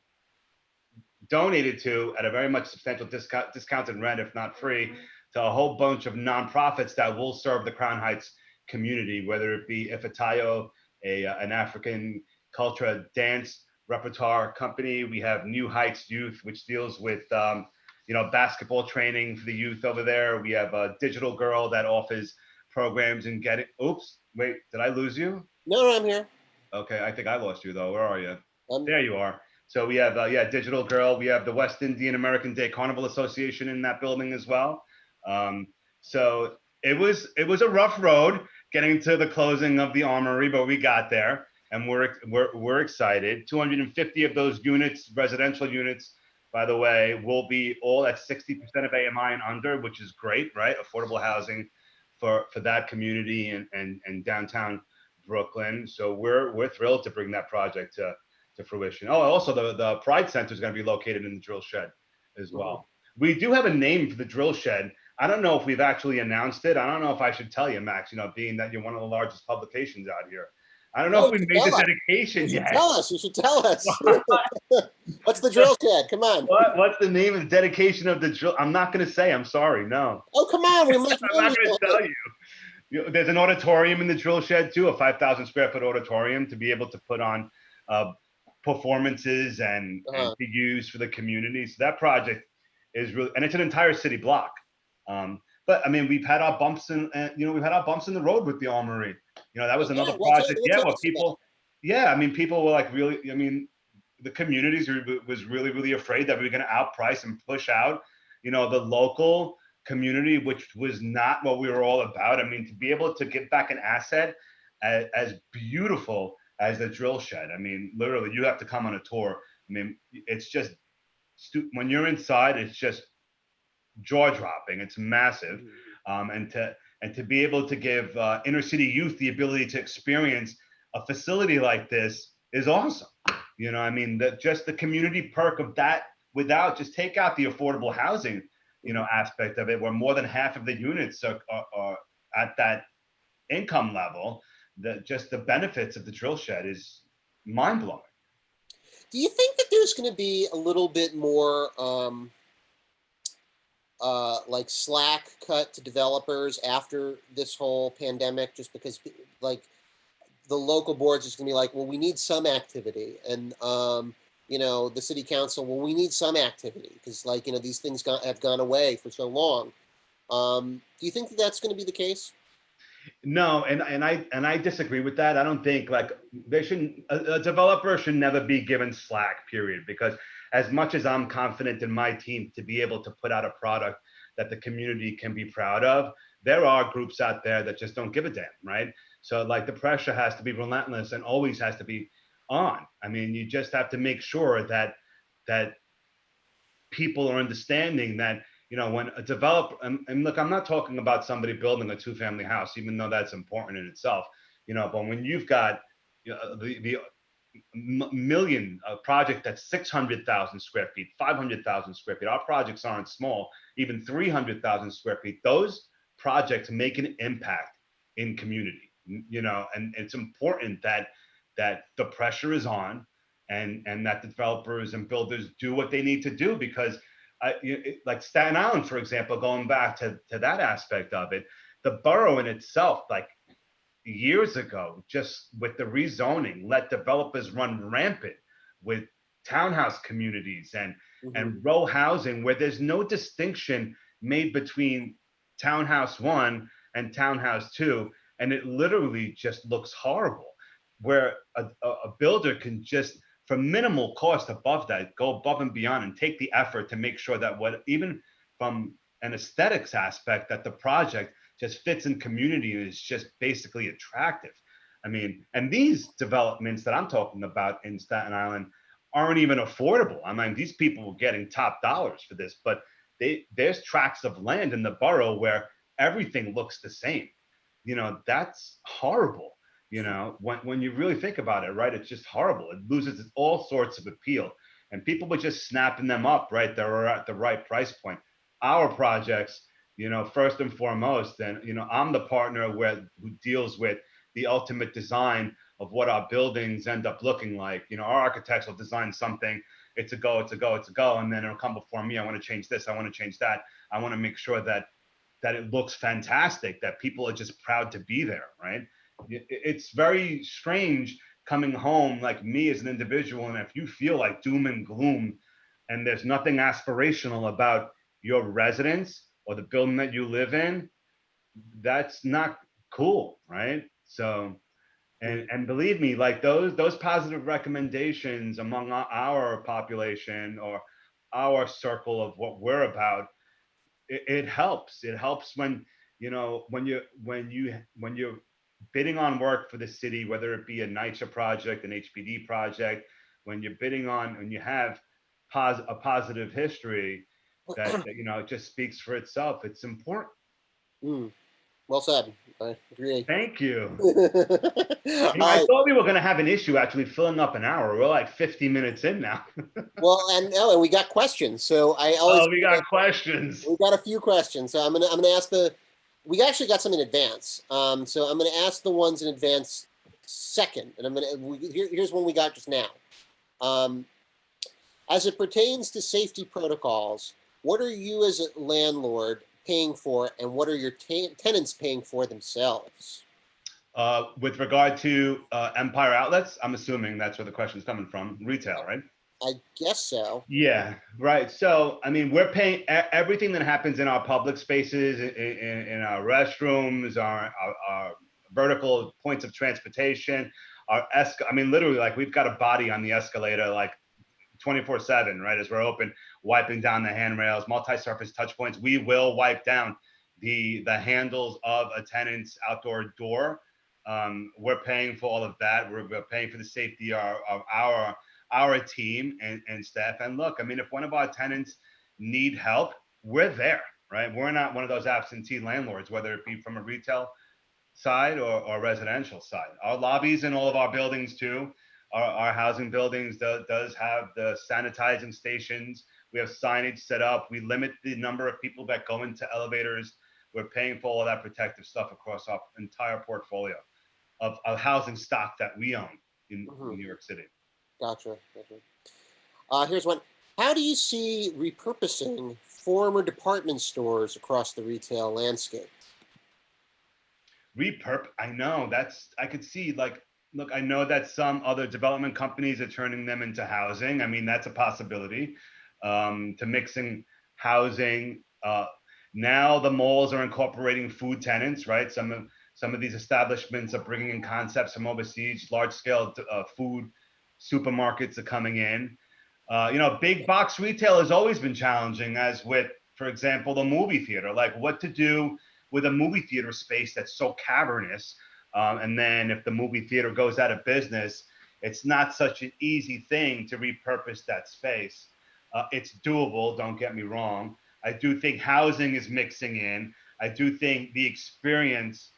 donated to at a very much substantial discounted rent, if not free, to a whole bunch of nonprofits that will serve the Crown Heights community, whether it be Ifatayo, an African culture dance repertoire company. We have New Heights Youth, which deals with basketball training for the youth over there. We have a Digital Girl that offers programs and oops, wait, did I lose you? No, I'm here. Okay, I think I lost you though. Where are you? There you are. So we have, Digital Girl. We have the West Indian American Day Carnival Association in that building as well. So it was a rough road getting to the closing of the Armory, but we got there. and we're excited. 250 of those units, residential units, by the way, will be all at 60% of AMI and under, which is great, right? Affordable housing for that community and downtown Brooklyn. So we're thrilled to bring that project to fruition. Oh, also the Pride Center is going to be located in the drill shed as well. We do have a name for the drill shed. I don't know if we've actually announced it. I don't know if I should tell you, Max, being that you're one of the largest publications out here. I don't know if we made the dedication yet. Tell us. You should tell us. What's the drill shed? Come on. What's the name of the dedication of the drill? I'm not going to say. I'm sorry. No. Oh, come on. I'm not going to tell you. There's an auditorium in the drill shed too, a 5,000 square foot auditorium to be able to put on performances and to use for the community. So that project is really, and it's an entire city block. But I mean, we've had our bumps in the road with the Armory. That was another project. People were like really, the communities was really, really afraid that we were going to outprice and push out, the local community, which was not what we were all about. I mean, to be able to get back an asset as beautiful as the drill shed. I mean, literally, you have to come on a tour. I mean, it's just, when you're inside, it's just jaw-dropping. It's massive. And to be able to give inner city youth the ability to experience a facility like this is awesome. Just the community perk of that, without, just take out the affordable housing, aspect of it, where more than half of the units are at that income level. Just the benefits of the drill shed is mind-blowing. Do you think that there's going to be a little bit more like slack cut to developers after this whole pandemic, just because like the local boards is going to be like, well, we need some activity, and the city council, well, we need some activity because these things have gone away for so long. Do you think that that's going to be the case? No, and I disagree with that. I don't think a developer should never be given slack, period, because as much as I'm confident in my team to be able to put out a product that the community can be proud of, there are groups out there that just don't give a damn, right? So the pressure has to be relentless and always has to be on. I mean, you just have to make sure that people are understanding that, when a developer, and look, I'm not talking about somebody building a 2-family house, even though that's important in itself, but when you've got the million project that's 600,000 square feet, 500,000 square feet. Our projects aren't small, even 300,000 square feet. Those projects make an impact in community, and it's important that the pressure is on and that developers and builders do what they need to do, because like Staten Island, for example, going back to that aspect of it, the borough in itself, years ago, just with the rezoning, let developers run rampant with townhouse communities and row housing, where there's no distinction made between townhouse 1 and townhouse 2, and it literally just looks horrible, where a builder can just, for minimal cost above that, go above and beyond and take the effort to make sure that even from an aesthetics aspect, that the project just fits in community and is just basically attractive. I mean, and these developments that I'm talking about in Staten Island aren't even affordable. I mean, these people are getting top dollars for this, but there's tracts of land in the borough where everything looks the same. That's horrible. When you really think about it, right? It's just horrible. It loses all sorts of appeal, and people were just snapping them up, right? They're at the right price point. Our projects, first and foremost, and I'm the partner who deals with the ultimate design of what our buildings end up looking like. Our architects will design something, it's a go, and then it'll come before me. I want to change this, I want to change that. I want to make sure that it looks fantastic, that people are just proud to be there, right? It's very strange coming home, like me as an individual, and if you feel like doom and gloom and there's nothing aspirational about your residence or the building that you live in, that's not cool, right? So, and believe me, those positive recommendations among our population or our circle of what we're about, it helps. It helps when you're bidding on work for the city, whether it be a NYCHA project, an HPD project, when you're bidding on, and you have a positive history, that it just speaks for itself. It's important. Mm, well said. I agree. Thank you. All I right. thought we were going to have an issue actually filling up an hour. We're like 50 minutes in now. Well, and we got questions. So I always Oh, we got questions. we got a few questions. So I'm gonna ask we actually got some in advance. So I'm gonna ask the ones in advance second, and here's one we got just now. As it pertains to safety protocols, what are you as a landlord paying for, and what are your tenants paying for themselves? With regard to Empire Outlets, I'm assuming that's where the question's coming from. Retail, right? I guess so. Yeah, right. So, I mean, we're paying everything that happens in our public spaces, in our restrooms, our vertical points of transportation, I mean, literally, like we've got a body on the escalator, like 24/7, right? As we're open, wiping down the handrails, multi-surface touch points. We will wipe down the handles of a tenant's outdoor door. We're paying for all of that. We're paying for the safety of our team and staff. And look, I mean, if one of our tenants need help, we're there, right? We're not one of those absentee landlords, whether it be from a retail side or residential side. Our lobbies in all of our buildings too, our housing buildings does have the sanitizing stations. We have signage set up. We limit the number of people that go into elevators. We're paying for all that protective stuff across our entire portfolio of housing stock that we own in New York City. Gotcha. Here's one. How do you see repurposing former department stores across the retail landscape? I know I could see, like, look, I know that some other development companies are turning them into housing. I mean, that's a possibility, to mixing housing. Now the malls are incorporating food tenants, right? Some of these establishments are bringing in concepts from overseas. Large scale food supermarkets are coming in. Big box retail has always been challenging, as with, for example, the movie theater, like what to do with a movie theater space that's so cavernous. And then if the movie theater goes out of business, it's not such an easy thing to repurpose that space. It's doable, don't get me wrong. I do think housing is mixing in. I do think the experience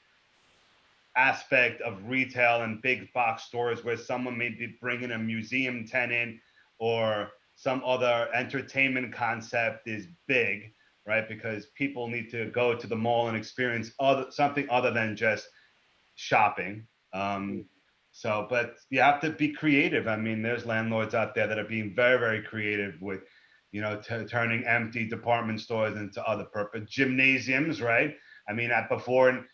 aspect of retail and big box stores, where someone may be bringing a museum tenant or some other entertainment concept, is big, right? Because people need to go to the mall and experience something other than just shopping. But you have to be creative. I mean, there's landlords out there that are being very, very creative with, turning empty department stores into other purpose gymnasiums, right? I mean, before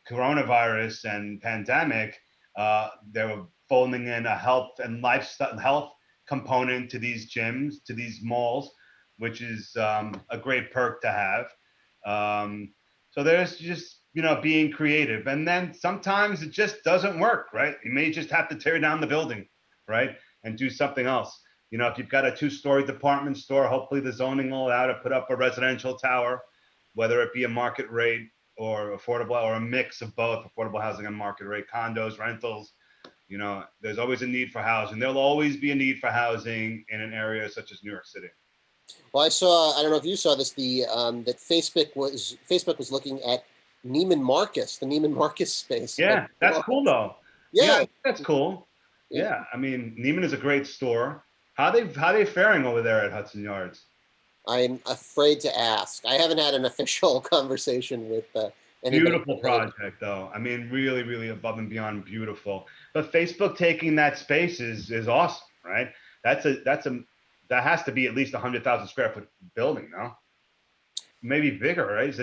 coronavirus and pandemic, they were folding in a health and lifestyle health component to these gyms, to these malls, which is a great perk to have. So there's just, being creative. And then sometimes it just doesn't work, right? You may just have to tear down the building, right? And do something else. If you've got a 2-story department store, hopefully the zoning will allow to put up a residential tower, whether it be a market rate or affordable, or a mix of both, affordable housing and market rate, condos, rentals. There's always a need for housing. There'll always be a need for housing in an area such as New York City. Well, I don't know if you saw this, that Facebook was looking at Neiman Marcus, the Neiman Marcus space. Yeah, that's cool though. Yeah, that's cool. Yeah, I mean, Neiman is a great store. How they faring over there at Hudson Yards? I'm afraid to ask. I haven't had an official conversation with anybody. Beautiful project, though. I mean, really, really above and beyond beautiful. But Facebook taking that space is awesome, right? That has to be at least 100,000 square foot building, no? Maybe bigger, right?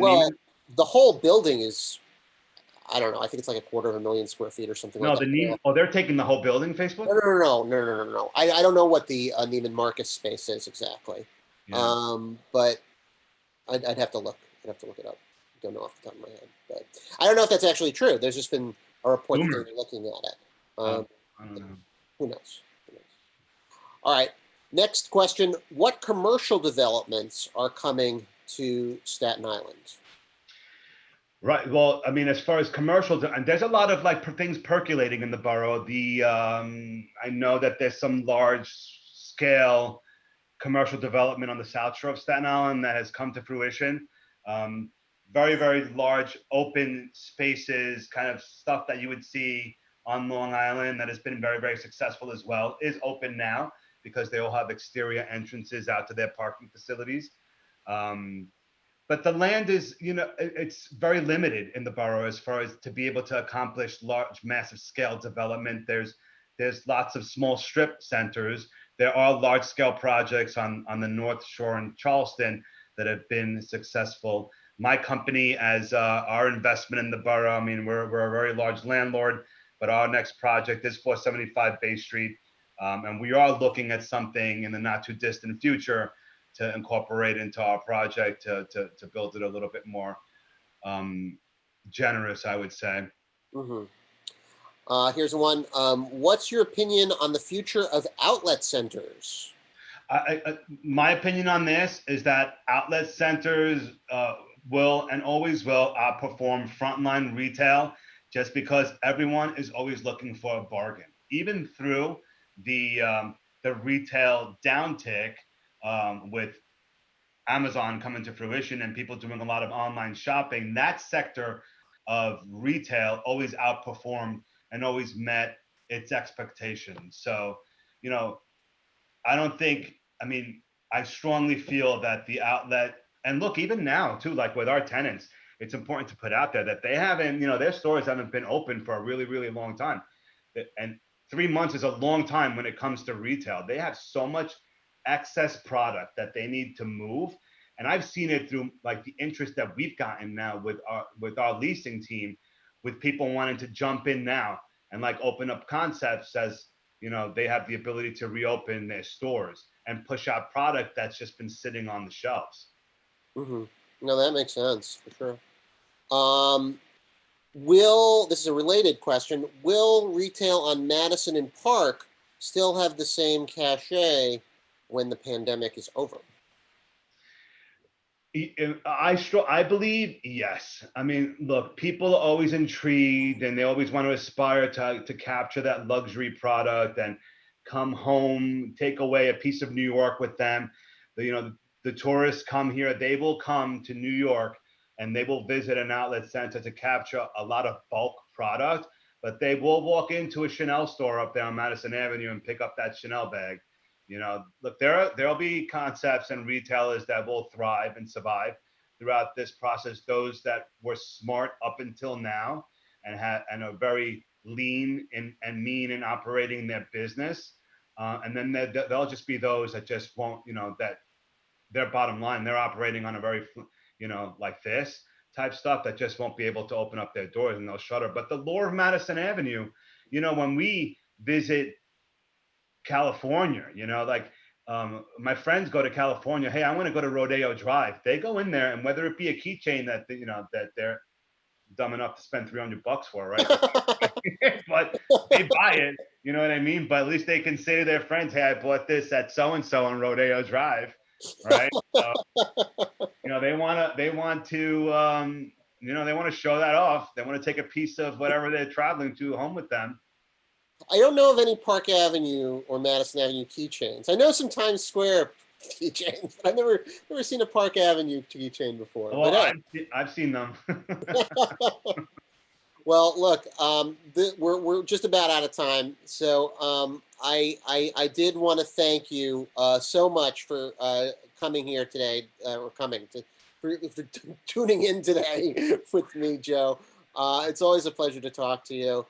The whole building is, I don't know. I think it's like 250,000 square feet or something. No, like that. they're taking the whole building, Facebook? No. I don't know what the Neiman Marcus space is exactly. Yeah. But I'd have to look. I'd have to look it up. I don't know off the top of my head, but I don't know if that's actually true. There's just been a report that they're looking at it. I don't know. Who knows? All right. Next question. What commercial developments are coming to Staten Island? Right. Well, I mean, as far as commercials, and there's a lot of like things percolating in the borough. I know that there's some large scale commercial development on the South Shore of Staten Island that has come to fruition. Very, very large open spaces, kind of stuff that you would see on Long Island that has been very, very successful as well, is open now because they all have exterior entrances out to their parking facilities. But the land is, it's very limited in the borough as far as to be able to accomplish large, massive scale development. There's lots of small strip centers. There are large scale projects on the North Shore in Charleston that have been successful. My company, as our investment in the borough, I mean, we're a very large landlord, but our next project is 475 Bay Street. And we are looking at something in the not too distant future to incorporate into our project to build it a little bit more generous, I would say. Mm-hmm. Here's one. What's your opinion on the future of outlet centers? My opinion on this is that outlet centers will and always will outperform frontline retail just because everyone is always looking for a bargain. Even through the retail downtick, with Amazon coming to fruition and people doing a lot of online shopping, that sector of retail always outperformed and always met its expectations. So, I strongly feel that the outlet, and look, even now too, like with our tenants, it's important to put out there that they haven't, their stores haven't been open for a really, really long time. And 3 months is a long time when it comes to retail. They have so much excess product that they need to move. And I've seen it through like the interest that we've gotten now with our leasing team, with people wanting to jump in now and like open up concepts as, they have the ability to reopen their stores and push out product that's just been sitting on the shelves. Mm-hmm. No, that makes sense for sure. This is a related question, will retail on Madison and Park still have the same cachet when the pandemic is over? I believe yes. I mean, look, people are always intrigued and they always want to aspire to capture that luxury product and come home, take away a piece of New York with them. The tourists come here, they will come to New York and they will visit an outlet center to capture a lot of bulk product, but they will walk into a Chanel store up there on Madison Avenue and pick up that Chanel bag. Look, there'll be concepts and retailers that will thrive and survive throughout this process. Those that were smart up until now and are very lean and mean in operating their business. And then there'll just be those that just won't, that their bottom line, they're operating on a very, like this type stuff that just won't be able to open up their doors and they'll shutter. But the lure of Madison Avenue, when we visit California, my friends go to California. Hey, I want to go to Rodeo Drive. They go in there, and whether it be a keychain that that they're dumb enough to spend $300 for, right? But they buy it. You know what I mean? But at least they can say to their friends, "Hey, I bought this at so and so on Rodeo Drive," right? So, they want to show that off. They want to take a piece of whatever they're traveling to home with them. I don't know of any Park Avenue or Madison Avenue keychains. I know some Times Square keychains, but I've never seen a Park Avenue keychain before. Well, but, I've seen them. Well, look, we're just about out of time, so I did want to thank you so much for coming here today, for tuning in today with me, Joe. It's always a pleasure to talk to you.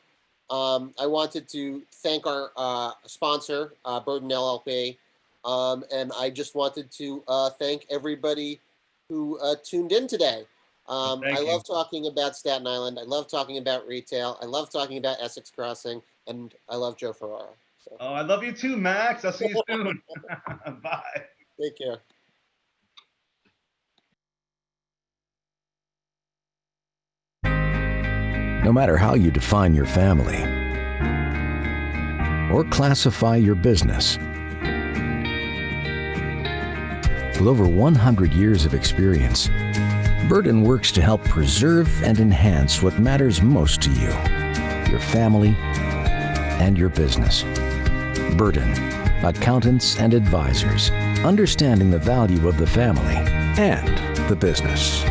I wanted to thank our sponsor, Burden LLP, and I just wanted to thank everybody who tuned in today. I love talking about Staten Island. I love talking about retail. I love talking about Essex Crossing, and I love Joe Ferrara. So. Oh, I love you too, Max. I'll see you soon. Bye. Take care. No matter how you define your family or classify your business, with over 100 years of experience, Burden works to help preserve and enhance what matters most to you, your family, and your business. Burden, accountants and advisors, understanding the value of the family and the business.